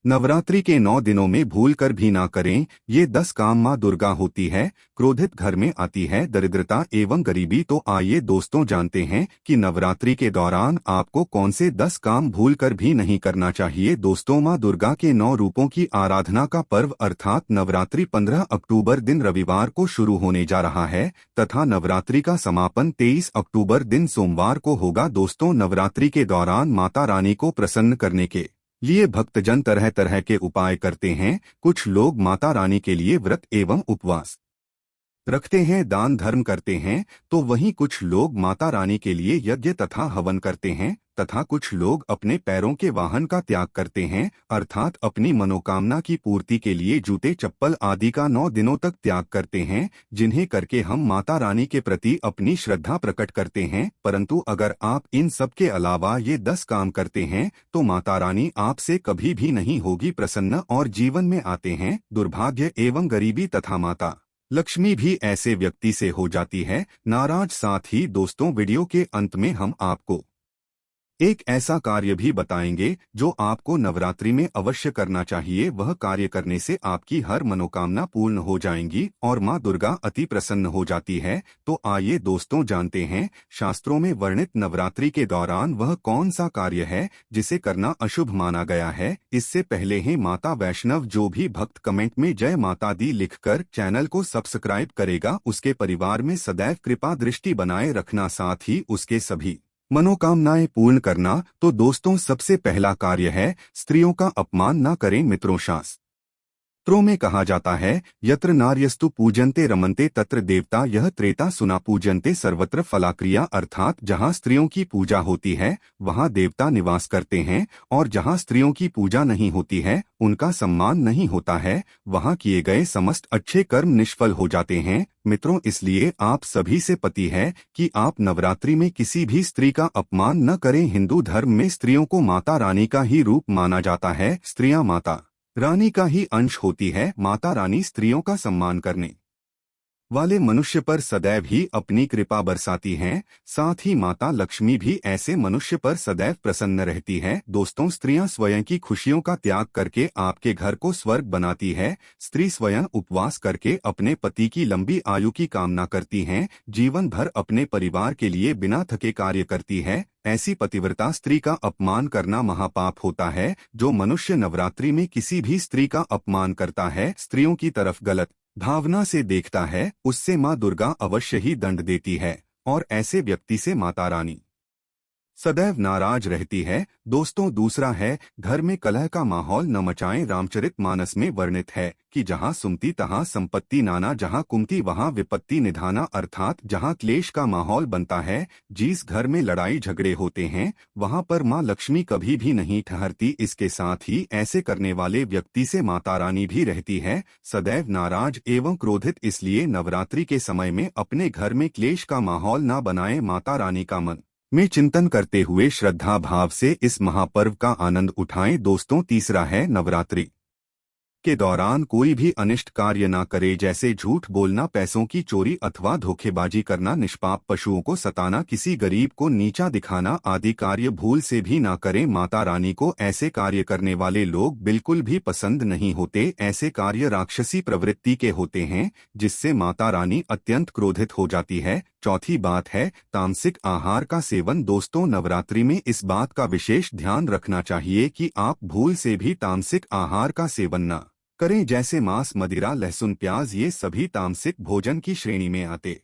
नवरात्रि के 9 दिनों में भूल कर भी ना करें ये 10 काम। माँ दुर्गा होती है क्रोधित, घर में आती है दरिद्रता एवं गरीबी। तो आइए दोस्तों जानते हैं कि नवरात्रि के दौरान आपको कौन से 10 काम भूल कर भी नहीं करना चाहिए। दोस्तों, माँ दुर्गा के 9 रूपों की आराधना का पर्व अर्थात नवरात्रि 15 अक्टूबर दिन रविवार को शुरू होने जा रहा है तथा नवरात्रि का समापन 23 अक्टूबर दिन सोमवार को होगा। दोस्तों, नवरात्रि के दौरान माता रानी को प्रसन्न करने के लिए भक्तजन तरह तरह के उपाय करते हैं। कुछ लोग माता रानी के लिए व्रत एवं उपवास रखते हैं, दान धर्म करते हैं, तो वहीं कुछ लोग माता रानी के लिए यज्ञ तथा हवन करते हैं तथा कुछ लोग अपने पैरों के वाहन का त्याग करते हैं अर्थात अपनी मनोकामना की पूर्ति के लिए जूते चप्पल आदि का 9 दिनों तक त्याग करते हैं, जिन्हें करके हम माता रानी के प्रति अपनी श्रद्धा प्रकट करते हैं। परंतु अगर आप इन सब के अलावा ये 10 काम करते हैं तो माता रानी आपसे कभी भी नहीं होगी प्रसन्न और जीवन में आते हैं दुर्भाग्य एवं गरीबी तथा माता लक्ष्मी भी ऐसे व्यक्ति से हो जाती है नाराज। साथ ही दोस्तों, वीडियो के अंत में हम आपको एक ऐसा कार्य भी बताएंगे जो आपको नवरात्रि में अवश्य करना चाहिए। वह कार्य करने से आपकी हर मनोकामना पूर्ण हो जाएंगी और माँ दुर्गा अति प्रसन्न हो जाती है। तो आइए दोस्तों जानते हैं शास्त्रों में वर्णित नवरात्रि के दौरान वह कौन सा कार्य है जिसे करना अशुभ माना गया है। इससे पहले ही माता वैष्णव जो भी भक्त कमेंट में जय माता दी लिखकर चैनल को सब्सक्राइब करेगा उसके परिवार में सदैव कृपा दृष्टि बनाए रखना, साथ ही उसके सभी मनोकामनाएं पूर्ण करना। तो दोस्तों, सबसे पहला कार्य है स्त्रियों का अपमान न करें। मित्रों, शास्त्रों में कहा जाता है यत्र नार्यस्तु पूजन्ते रमन्ते तत्र देवता। यह त्रेता सुना पूजन्ते सर्वत्र फलाक्रिया अर्थात जहाँ स्त्रियों की पूजा होती है वहाँ देवता निवास करते हैं और जहाँ स्त्रियों की पूजा नहीं होती है उनका सम्मान नहीं होता है, वहाँ किए गए समस्त अच्छे कर्म निष्फल हो जाते हैं। मित्रों, इसलिए आप सभी से पति है कि आप नवरात्रि में किसी भी स्त्री का अपमान न करें। हिंदू धर्म में स्त्रियों को माता रानी का ही रूप माना जाता है। स्त्रियां माता रानी का ही अंश होती है। माता रानी स्त्रियों का सम्मान करने वाले मनुष्य पर सदैव ही अपनी कृपा बरसाती हैं। साथ ही माता लक्ष्मी भी ऐसे मनुष्य पर सदैव प्रसन्न रहती है। दोस्तों, स्त्रियां स्वयं की खुशियों का त्याग करके आपके घर को स्वर्ग बनाती है। स्त्री स्वयं उपवास करके अपने पति की लंबी आयु की कामना करती हैं, जीवन भर अपने परिवार के लिए बिना थके कार्य करती है। ऐसी पतिव्रता स्त्री का अपमान करना महापाप होता है। जो मनुष्य नवरात्रि में किसी भी स्त्री का अपमान करता है, स्त्रियों की तरफ गलत भावना से देखता है, उससे माँ दुर्गा अवश्य ही दंड देती है और ऐसे व्यक्ति से माता रानी सदैव नाराज रहती है। दोस्तों, दूसरा है घर में कलह का माहौल न मचाएं। रामचरित मानस में वर्णित है कि जहाँ सुमति तहाँ संपत्ति नाना, जहाँ कुमति वहाँ विपत्ति निधाना अर्थात जहाँ क्लेश का माहौल बनता है, जिस घर में लड़ाई झगड़े होते हैं, वहाँ पर माँ लक्ष्मी कभी भी नहीं ठहरती। इसके साथ ही ऐसे करने वाले व्यक्ति से माता रानी भी रहती है सदैव नाराज एवं क्रोधित। इसलिए नवरात्रि के समय में अपने घर में क्लेश का माहौल न बनाएं। माता रानी का मन में चिंतन करते हुए श्रद्धा भाव से इस महापर्व का आनंद उठाएं। दोस्तों, तीसरा है नवरात्रि के दौरान कोई भी अनिष्ट कार्य ना करे, जैसे झूठ बोलना, पैसों की चोरी अथवा धोखेबाजी करना, निष्पाप पशुओं को सताना, किसी गरीब को नीचा दिखाना आदि कार्य भूल से भी ना करें। माता रानी को ऐसे कार्य करने वाले लोग बिल्कुल भी पसंद नहीं होते। ऐसे कार्य राक्षसी प्रवृत्ति के होते हैं जिससे माता रानी अत्यंत क्रोधित हो जाती है। चौथी बात है तामसिक आहार का सेवन। दोस्तों, नवरात्रि में इस बात का विशेष ध्यान रखना चाहिए कि आप भूल से भी तामसिक आहार का सेवन न करें, जैसे मांस, मदिरा, लहसुन, प्याज। ये सभी तामसिक भोजन की श्रेणी में आते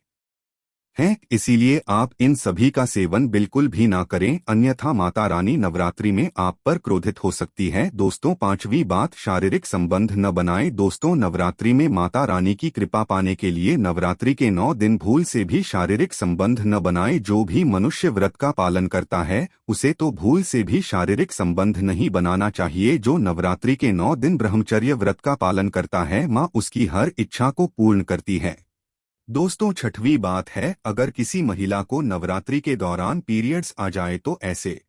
हैं, इसीलिए आप इन सभी का सेवन बिल्कुल भी ना करें, अन्यथा माता रानी नवरात्रि में आप पर क्रोधित हो सकती है। दोस्तों, पांचवी बात शारीरिक संबंध न बनाएं। दोस्तों, नवरात्रि में माता रानी की कृपा पाने के लिए नवरात्रि के 9 दिन भूल से भी शारीरिक संबंध न बनाएं। जो भी मनुष्य व्रत का पालन करता है उसे तो भूल से भी शारीरिक संबंध नहीं बनाना चाहिए। जो नवरात्रि के 9 दिन ब्रह्मचर्य व्रत का पालन करता है, माँ उसकी हर इच्छा को पूर्ण करती है। दोस्तों, छठवीं बात है अगर किसी महिला को नवरात्रि के दौरान पीरियड्स आ जाए तो ऐसे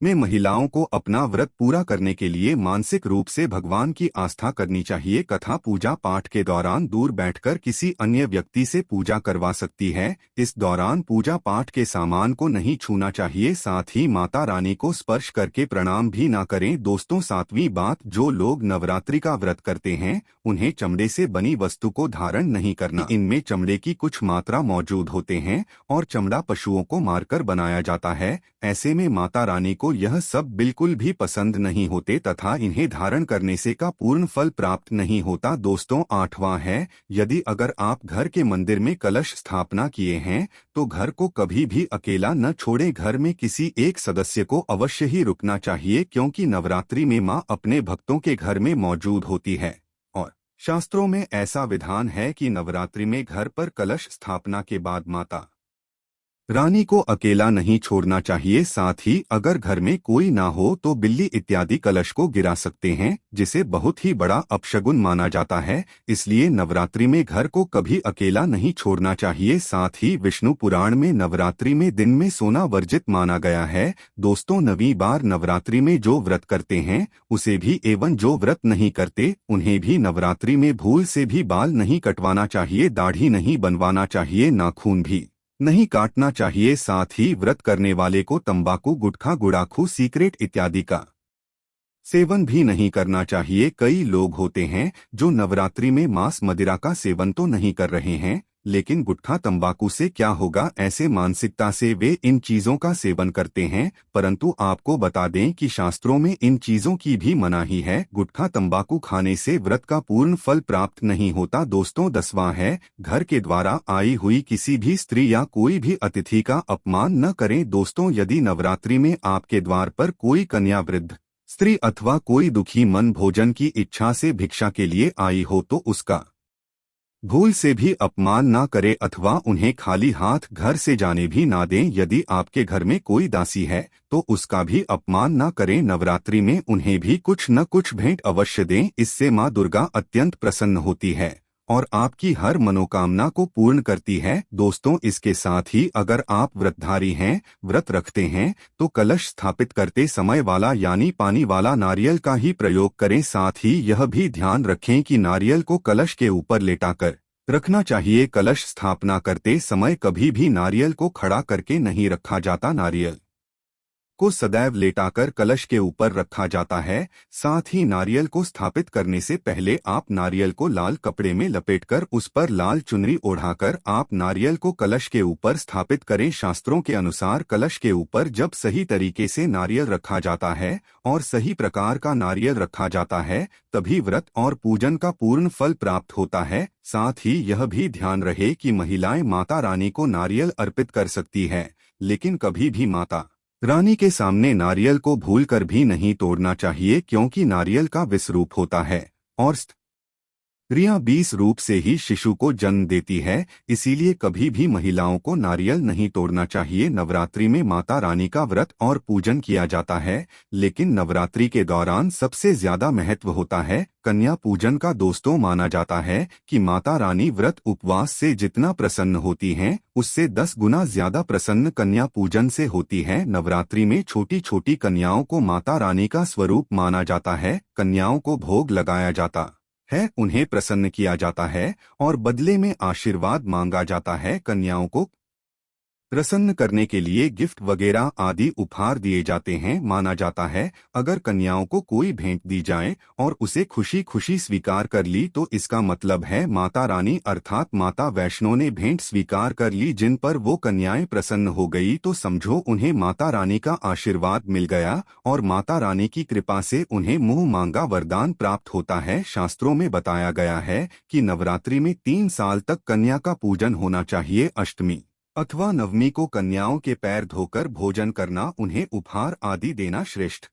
में महिलाओं को अपना व्रत पूरा करने के लिए मानसिक रूप से भगवान की आस्था करनी चाहिए। कथा पूजा पाठ के दौरान दूर बैठकर किसी अन्य व्यक्ति से पूजा करवा सकती है। इस दौरान पूजा पाठ के सामान को नहीं छूना चाहिए, साथ ही माता रानी को स्पर्श करके प्रणाम भी ना करें। दोस्तों, सातवीं बात, जो लोग नवरात्रि का व्रत करते हैं उन्हें चमड़े से बनी वस्तु को धारण नहीं करना। इनमें चमड़े की कुछ मात्रा मौजूद होते हैं और चमड़ा पशुओं को मारकर बनाया जाता है। ऐसे में माता रानी को यह सब बिल्कुल भी पसंद नहीं होते तथा इन्हें धारण करने से का पूर्ण फल प्राप्त नहीं होता। दोस्तों, आठवां है, यदि अगर आप घर के मंदिर में कलश स्थापना किए हैं तो घर को कभी भी अकेला न छोड़ें। घर में किसी एक सदस्य को अवश्य ही रुकना चाहिए, क्योंकि नवरात्रि में मां अपने भक्तों के घर में मौजूद होती है और शास्त्रों में ऐसा विधान है कि नवरात्रि में घर पर कलश स्थापना के बाद माता रानी को अकेला नहीं छोड़ना चाहिए। साथ ही अगर घर में कोई ना हो तो बिल्ली इत्यादि कलश को गिरा सकते हैं, जिसे बहुत ही बड़ा अपशगुन माना जाता है। इसलिए नवरात्रि में घर को कभी अकेला नहीं छोड़ना चाहिए। साथ ही विष्णु पुराण में नवरात्रि में दिन में सोना वर्जित माना गया है। दोस्तों, 9वीं बार नवरात्रि में जो व्रत करते हैं उसे भी एवं जो व्रत नहीं करते उन्हें भी नवरात्रि में भूल से भी बाल नहीं कटवाना चाहिए, दाढ़ी नहीं बनवाना चाहिए, नाखून भी नहीं काटना चाहिए। साथ ही व्रत करने वाले को तंबाकू, गुटखा, गुड़ाखू, सिगरेट इत्यादि का सेवन भी नहीं करना चाहिए। कई लोग होते हैं जो नवरात्रि में मांस मदिरा का सेवन तो नहीं कर रहे हैं, लेकिन गुटखा तंबाकू से क्या होगा, ऐसे मानसिकता से वे इन चीजों का सेवन करते हैं। परंतु आपको बता दें कि शास्त्रों में इन चीजों की भी मनाही है। गुटखा तंबाकू खाने से व्रत का पूर्ण फल प्राप्त नहीं होता। दोस्तों, 10वां है, घर के द्वारा आई हुई किसी भी स्त्री या कोई भी अतिथि का अपमान न करें। दोस्तों, यदि नवरात्रि में आपके द्वार पर कोई कन्या, वृद्ध स्त्री अथवा कोई दुखी मन भोजन की इच्छा से भिक्षा के लिए आई हो तो उसका भूल से भी अपमान ना करे अथवा उन्हें खाली हाथ घर से जाने भी ना दें। यदि आपके घर में कोई दासी है तो उसका भी अपमान ना करें। नवरात्रि में उन्हें भी कुछ न कुछ भेंट अवश्य दें, इससे मां दुर्गा अत्यंत प्रसन्न होती है और आपकी हर मनोकामना को पूर्ण करती है। दोस्तों, इसके साथ ही अगर आप व्रतधारी हैं, व्रत रखते हैं, तो कलश स्थापित करते समय वाला यानी पानी वाला नारियल का ही प्रयोग करें। साथ ही यह भी ध्यान रखें कि नारियल को कलश के ऊपर लेटाकर रखना चाहिए। कलश स्थापना करते समय कभी भी नारियल को खड़ा करके नहीं रखा जाता, नारियल को सदैव लेटाकर कलश के ऊपर रखा जाता है। साथ ही नारियल को स्थापित करने से पहले आप नारियल को लाल कपड़े में लपेटकर उस पर लाल चुनरी ओढ़ाकर आप नारियल को कलश के ऊपर स्थापित करें। शास्त्रों के अनुसार कलश के ऊपर जब सही तरीके से नारियल रखा जाता है और सही प्रकार का नारियल रखा जाता है तभी व्रत और पूजन का पूर्ण फल प्राप्त होता है। साथ ही यह भी ध्यान रहे कि महिलाएं माता रानी को नारियल अर्पित कर सकती है, लेकिन कभी भी माता रानी के सामने नारियल को भूलकर भी नहीं तोड़ना चाहिए, क्योंकि नारियल का विष रूप होता है और स्त्रियां 20 रूप से ही शिशु को जन्म देती है। इसीलिए कभी भी महिलाओं को नारियल नहीं तोड़ना चाहिए। नवरात्रि में माता रानी का व्रत और पूजन किया जाता है, लेकिन नवरात्रि के दौरान सबसे ज्यादा महत्व होता है कन्या पूजन का। दोस्तों, माना जाता है कि माता रानी व्रत उपवास से जितना प्रसन्न होती हैं, उससे 10 गुना ज्यादा प्रसन्न कन्या पूजन से होती है। नवरात्रि में छोटी छोटी कन्याओं को माता रानी का स्वरूप माना जाता है। कन्याओं को भोग लगाया जाता है, उन्हें प्रसन्न किया जाता है और बदले में आशीर्वाद मांगा जाता है। कन्याओं को प्रसन्न करने के लिए गिफ्ट वगैरह आदि उपहार दिए जाते हैं। माना जाता है अगर कन्याओं को कोई भेंट दी जाए और उसे खुशी खुशी स्वीकार कर ली तो इसका मतलब है माता रानी अर्थात माता वैष्णो ने भेंट स्वीकार कर ली। जिन पर वो कन्याएं प्रसन्न हो गई तो समझो उन्हें माता रानी का आशीर्वाद मिल गया और माता रानी की कृपा से उन्हें मुंह मांगा वरदान प्राप्त होता है। शास्त्रों में बताया गया है कि नवरात्रि में 3 साल तक कन्या का पूजन होना चाहिए। अष्टमी अथवा नवमी को कन्याओं के पैर धोकर भोजन करना, उन्हें उपहार आदि देना श्रेष्ठ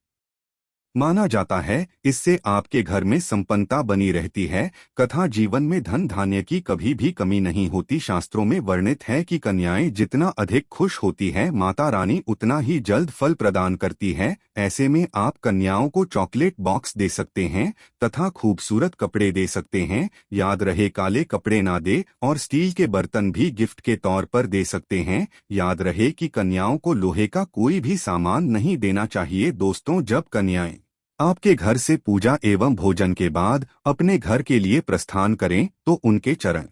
माना जाता है। इससे आपके घर में संपन्नता बनी रहती है। कथा जीवन में धन धान्य की कभी भी कमी नहीं होती। शास्त्रों में वर्णित है कि कन्याएं जितना अधिक खुश होती है, माता रानी उतना ही जल्द फल प्रदान करती है। ऐसे में आप कन्याओं को चॉकलेट बॉक्स दे सकते हैं तथा खूबसूरत कपड़े दे सकते हैं। याद रहे, काले कपड़े ना दे, और स्टील के बर्तन भी गिफ्ट के तौर पर दे सकते हैं। याद रहे कि कन्याओं को लोहे का कोई भी सामान नहीं देना चाहिए। दोस्तों, जब कन्याएं आपके घर से पूजा एवं भोजन के बाद अपने घर के लिए प्रस्थान करें तो उनके चरण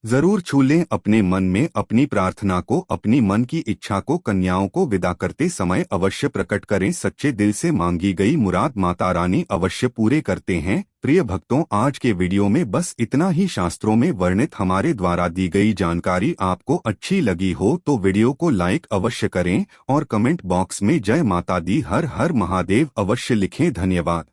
जरूर छू लें। अपने मन में अपनी प्रार्थना को, अपनी मन की इच्छा को कन्याओं को विदा करते समय अवश्य प्रकट करें। सच्चे दिल से मांगी गई मुराद माता रानी अवश्य पूरे करते हैं। प्रिय भक्तों, आज के वीडियो में बस इतना ही। शास्त्रों में वर्णित हमारे द्वारा दी गई जानकारी आपको अच्छी लगी हो तो वीडियो को लाइक अवश्य करें और कमेंट बॉक्स में जय माता दी, हर हर महादेव अवश्य लिखें। धन्यवाद।